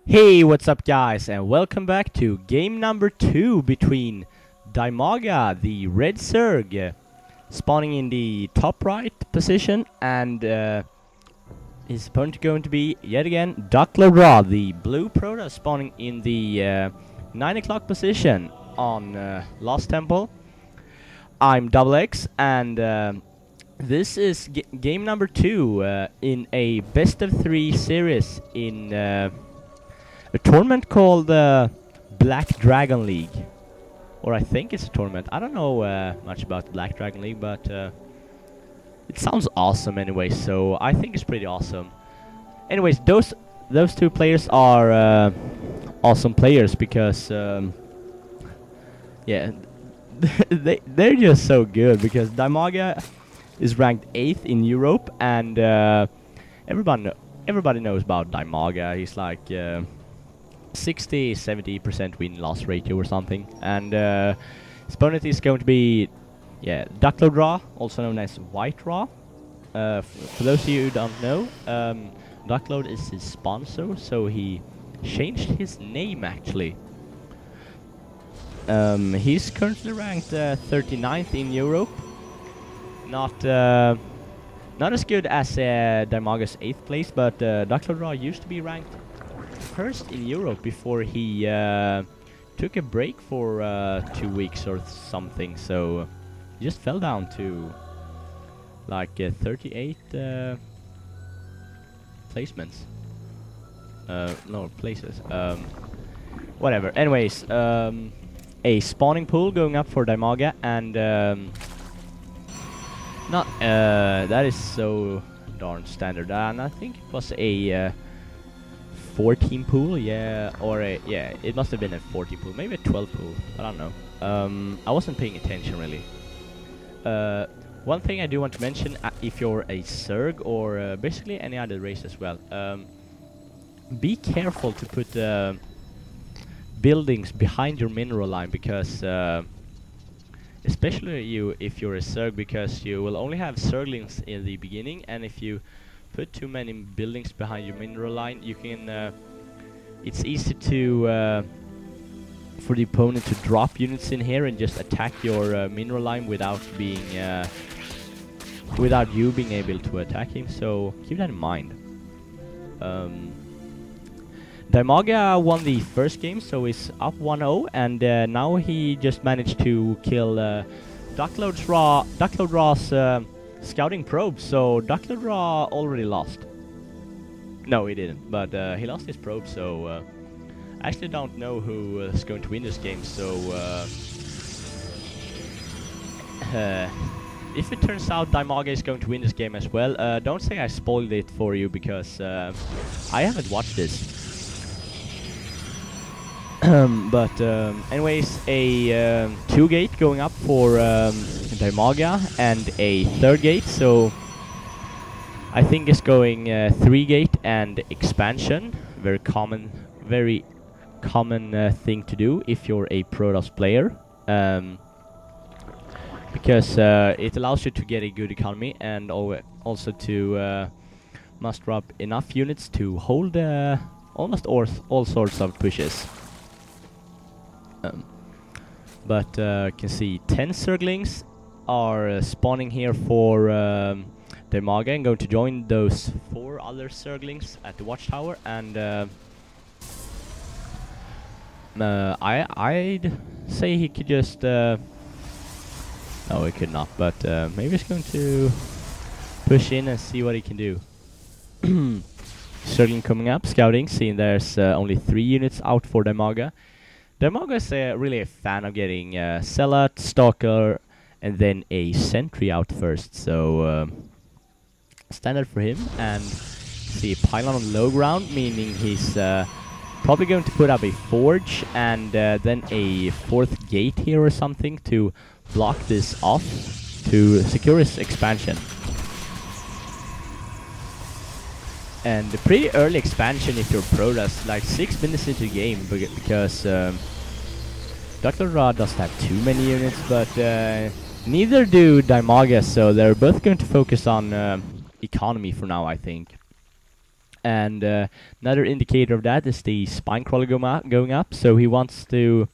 Hey, what's up guys, and welcome back to game number 2 between Dimaga, the red Zerg, spawning in the top right position, and his opponent going to be, yet again, DuckloadRa, the blue Protoss, spawning in the 9 o'clock position on Lost Temple. I'm Double X, and this is game number 2 in a best of 3 series in a tournament called Black Dragon League. Or I think it's a tournament. I don't know much about the Black Dragon League, but it sounds awesome anyway, so I think it's pretty awesome. Anyways, those two players are awesome players because yeah, they're just so good, because Dimaga is ranked 8th in Europe, and everybody knows about Dimaga. He's like 60-70% win-loss ratio or something, and his opponent is going to be DuckloadRa, also known as WhiteRa. For those of you who don't know, Duckload is his sponsor, so he changed his name actually. He's currently ranked 39th in Europe. Not as good as Dimaga's 8th place, but DuckloadRa used to be ranked first in Europe before he took a break for 2 weeks or something, so he just fell down to like 38 placements. No, places. Whatever. Anyways, a spawning pool going up for Dimaga, and that is so darn standard. And I think it was a 14 pool, it must have been a 14 pool, maybe a 12 pool, I don't know. I wasn't paying attention really. One thing I do want to mention, if you're a Zerg or basically any other race as well, be careful to put buildings behind your mineral line, because especially if you're a Zerg, because you will only have Zerglings in the beginning, and if you put too many buildings behind your mineral line, you can it's easy to for the opponent to drop units in here and just attack your mineral line without being without you being able to attack him, so keep that in mind. Dimaga won the first game, so he's up 1-0, and now he just managed to kill DuckloadRa's scouting probe, so DuckloadRa already lost. No, he didn't, but he lost his probe, so I actually don't know who is going to win this game, so if it turns out Dimaga is going to win this game as well, don't say I spoiled it for you, because I haven't watched this. But anyways, a 2 gate going up for Dimaga, and a 3rd gate, so I think it's going 3 gate and expansion. Very common thing to do if you're a Protoss player, because it allows you to get a good economy, and also to muster up enough units to hold almost all sorts of pushes. But you can see 10 Zerglings are spawning here for Dimaga, and going to join those 4 other Zerglings at the watchtower, and I'd say he could just no, he could not, but maybe he's going to push in and see what he can do. Zergling coming up, scouting, seeing there's only 3 units out for Dimaga. Dimaga is really a fan of getting Zealot, Stalker, and then a Sentry out first, so standard for him. And see, pylon on low ground, meaning he's probably going to put up a forge and then a 4th gate here or something to block this off to secure his expansion. And a pretty early expansion if you're Protoss, like 6 minutes into the game, because DuckloadRa doesn't have too many units, but neither do Dimaga, so they're both going to focus on economy for now, I think. And another indicator of that is the spine crawler going up. So he wants to,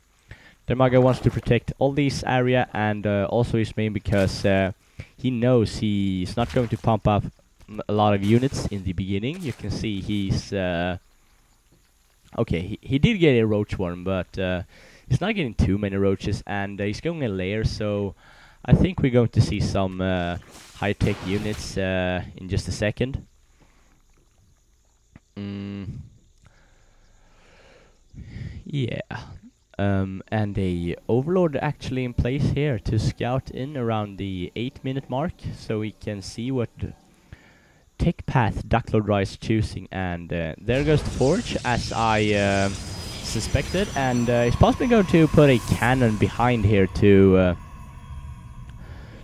Dimaga wants to protect all this area, and also his main because he knows he's not going to pump up a lot of units in the beginning. You can see he's okay. He did get a roach worm, but he's not getting too many roaches, and he's going a lair. So I think we're going to see some high-tech units in just a second. Yeah. And a overlord actually in place here to scout in around the 8-minute mark, so we can see what tech path DuckloadRa is choosing. And there goes the forge, as I suspected, and he's possibly going to put a cannon behind here to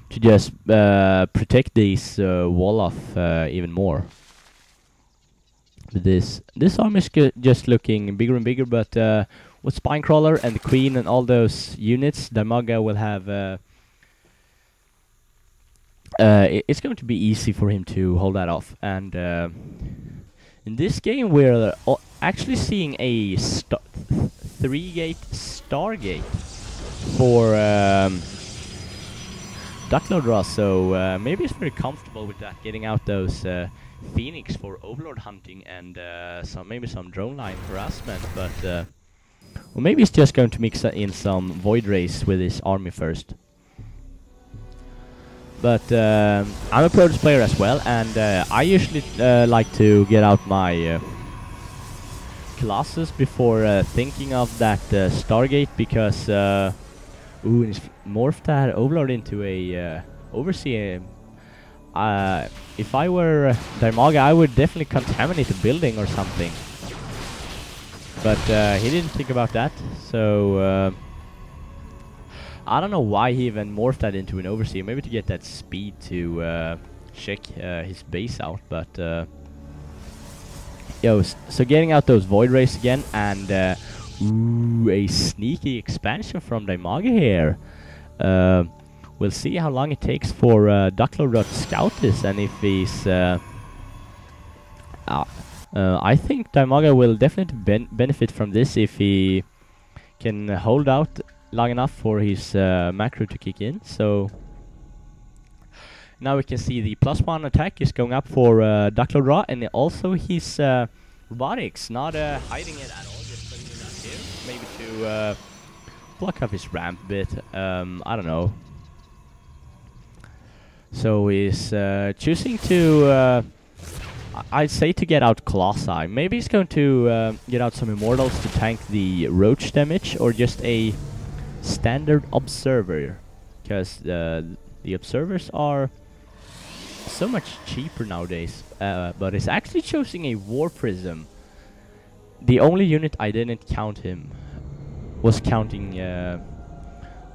just protect this wall off even more. This army is just looking bigger and bigger, but with Spinecrawler and the Queen and all those units, Dimaga will have it's going to be easy for him to hold that off. And in this game we're actually seeing a 3-gate Stargate for DuckloadRa, so maybe he's very comfortable with that, getting out those Phoenix for overlord hunting and maybe some drone line harassment, but or maybe he's just going to mix in some void race with his army first. But I'm a Protoss player as well, and I usually like to get out my classes before thinking of that Stargate, because ooh, it's morphed that overlord into a overseer. If I were Dimaga, I would definitely contaminate a building or something. But he didn't think about that, so I don't know why he even morphed that into an overseer. Maybe to get that speed to check his base out. But so getting out those void rays again, and ooh, a sneaky expansion from Dimaga here. We'll see how long it takes for DuckloadRa to scout this, and if he's I think Dimaga will definitely benefit from this if he can hold out long enough for his macro to kick in. So now we can see the +1 attack is going up for DuckloadRa, and also his robotics, not hiding it at all, just putting it up here, maybe to block up his ramp a bit. I don't know. So he's choosing to I'd say to get out Colossi. Maybe he's going to get out some Immortals to tank the roach damage, or just a standard observer, because the observers are so much cheaper nowadays. But he's actually choosing a War Prism. The only unit I didn't count him was counting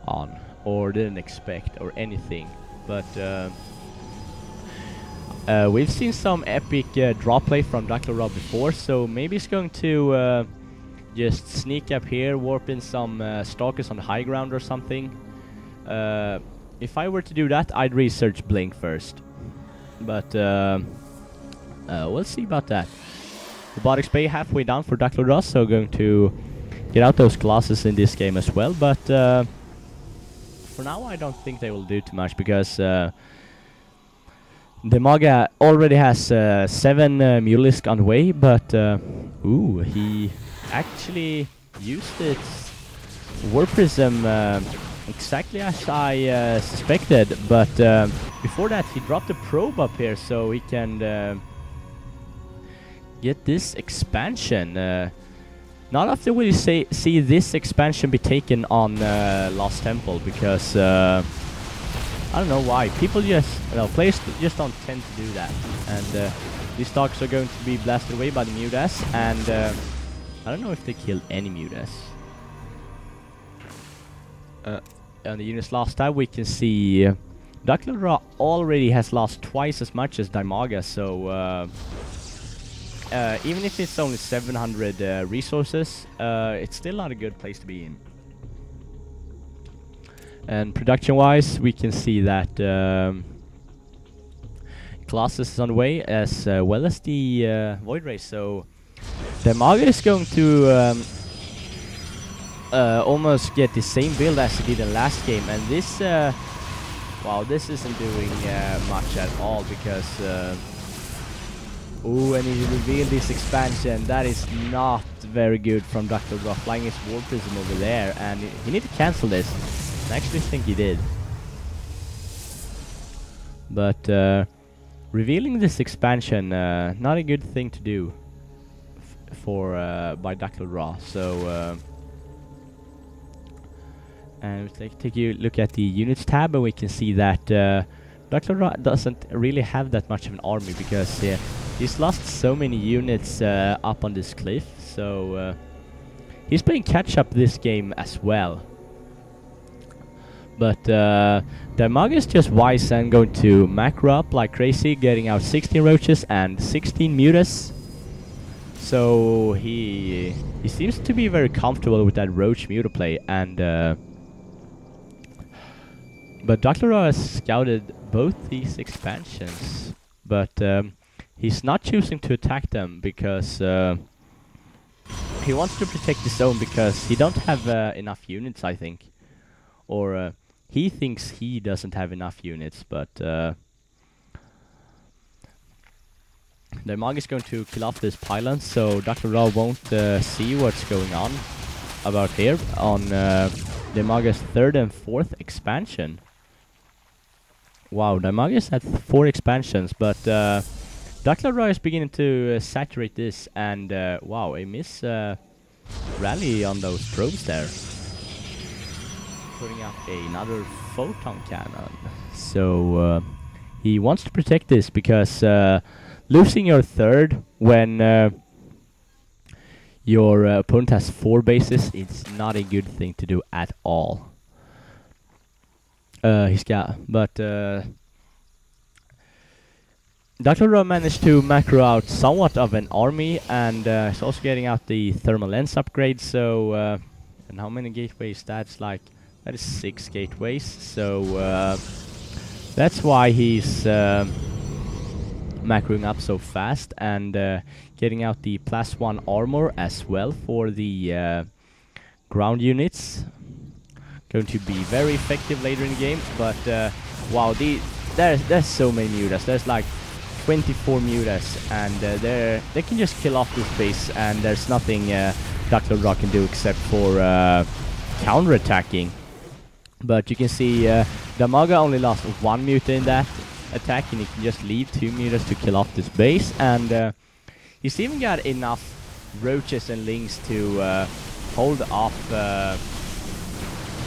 on, or didn't expect, or anything. But we've seen some epic draw play from DuckloadRa before, so maybe he's going to just sneak up here, warp in some stalkers on the high ground or something. If I were to do that, I'd research Blink first. But we'll see about that. Robotics Bay halfway down for DuckloadRa, so going to get out those classes in this game as well. But for now, I don't think they will do too much, because Dimaga already has 7 Mutalisk on the way, but ooh, he actually used its War Prism exactly as I suspected, but before that he dropped a probe up here so he can get this expansion. Not often will you see this expansion be taken on Lost Temple, because I don't know why. People just, players just don't tend to do that. And these stocks are going to be blasted away by the Mutas, and I don't know if they kill any Mutas. On the units last time, we can see DuckloadRa already has lost twice as much as Dimaga, so even if it's only 700 resources, it's still not a good place to be in. And production-wise, we can see that classes on the way, as well as the WhiteRa. So Dimaga is going to almost get the same build as he did in last game, and this wow, this isn't doing much at all, because ooh, and he revealed this expansion. That is not very good from DuckloadRa, flying his War Prism over there, and he need to cancel this. I actually think he did. But revealing this expansion, not a good thing to do for by DuckloadRa. So and take a look at the units tab, and we can see that DuckloadRa doesn't really have that much of an army, because he's lost so many units up on this cliff. So he's playing catch up this game as well. But Dimaga is just wise and going to macro up like crazy, getting out 16 roaches and 16 mutas. So he seems to be very comfortable with that roach muta play, and but DuckloadRa has scouted both these expansions, but he's not choosing to attack them because he wants to protect his own, because he don't have enough units, I think, or he thinks he doesn't have enough units. But Dimaga is going to kill off this pylon, so DuckloadRa won't see what's going on about here on Dimaga's 3rd and 4th expansion. Wow, Dimaga's had 4 expansions, but DuckloadRa is beginning to saturate this, and wow, a miss rally on those probes there. Putting up another photon cannon. So he wants to protect this, because losing your 3rd when your opponent has 4 bases, it's not a good thing to do at all. But DuckloadRa managed to macro out somewhat of an army, and he's also getting out the thermal lens upgrade. So and how many gateways? That's like, that is 6 gateways. So that's why he's macroing up so fast, and getting out the +1 armor as well for the ground units. Going to be very effective later in the game. But wow, there's so many mutas. There's like 24 mutas, and they can just kill off this base, and there's nothing DuckloadRa can do except for counter-attacking. But you can see Dimaga only lost 1 muta in that attack, and he can just leave 2 mutas to kill off this base, and he's even got enough roaches and lings to hold off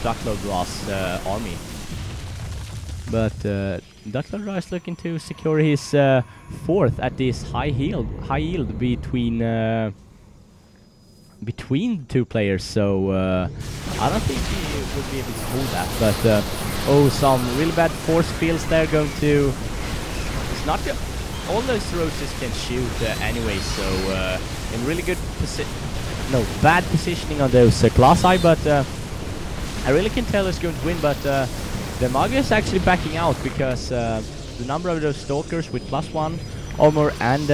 DuckloadRa's army. But DuckloadRa is looking to secure his 4th at this high yield between 2 players. So I don't think he will be able to hold that. But oh, some really bad force fields there going to. It's not good. All those roaches can shoot anyway. So in really good bad positioning on those glass eye, but. I really can tell it's going to win, but Dimaga is actually backing out, because the number of those stalkers with +1 armor and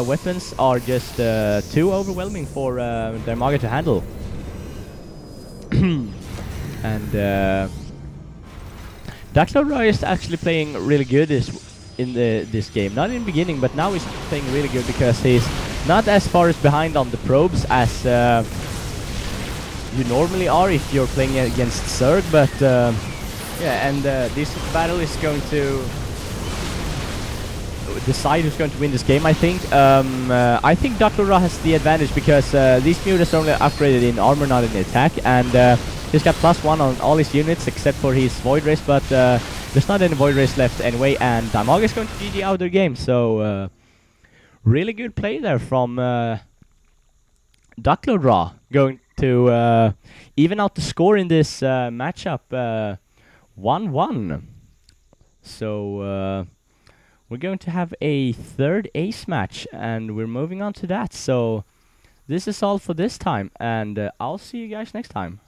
weapons are just too overwhelming for Dimaga to handle. And DuckloadRa is actually playing really good in this game. Not in the beginning, but now he's playing really good, because he's not as far behind on the probes as you normally are if you're playing against Zerg, but yeah, and this battle is going to decide who's going to win this game, I think. I think DuckloadRa has the advantage, because these mutas are only upgraded in armor, not in attack, and he's got +1 on all his units except for his Void Race, but there's not any Void Race left anyway, and Dimaga is going to GG out their game. So really good play there from DuckloadRa, going to even out the score in this matchup 1-1. So we're going to have a 3rd ace match, and we're moving on to that. So this is all for this time, and I'll see you guys next time.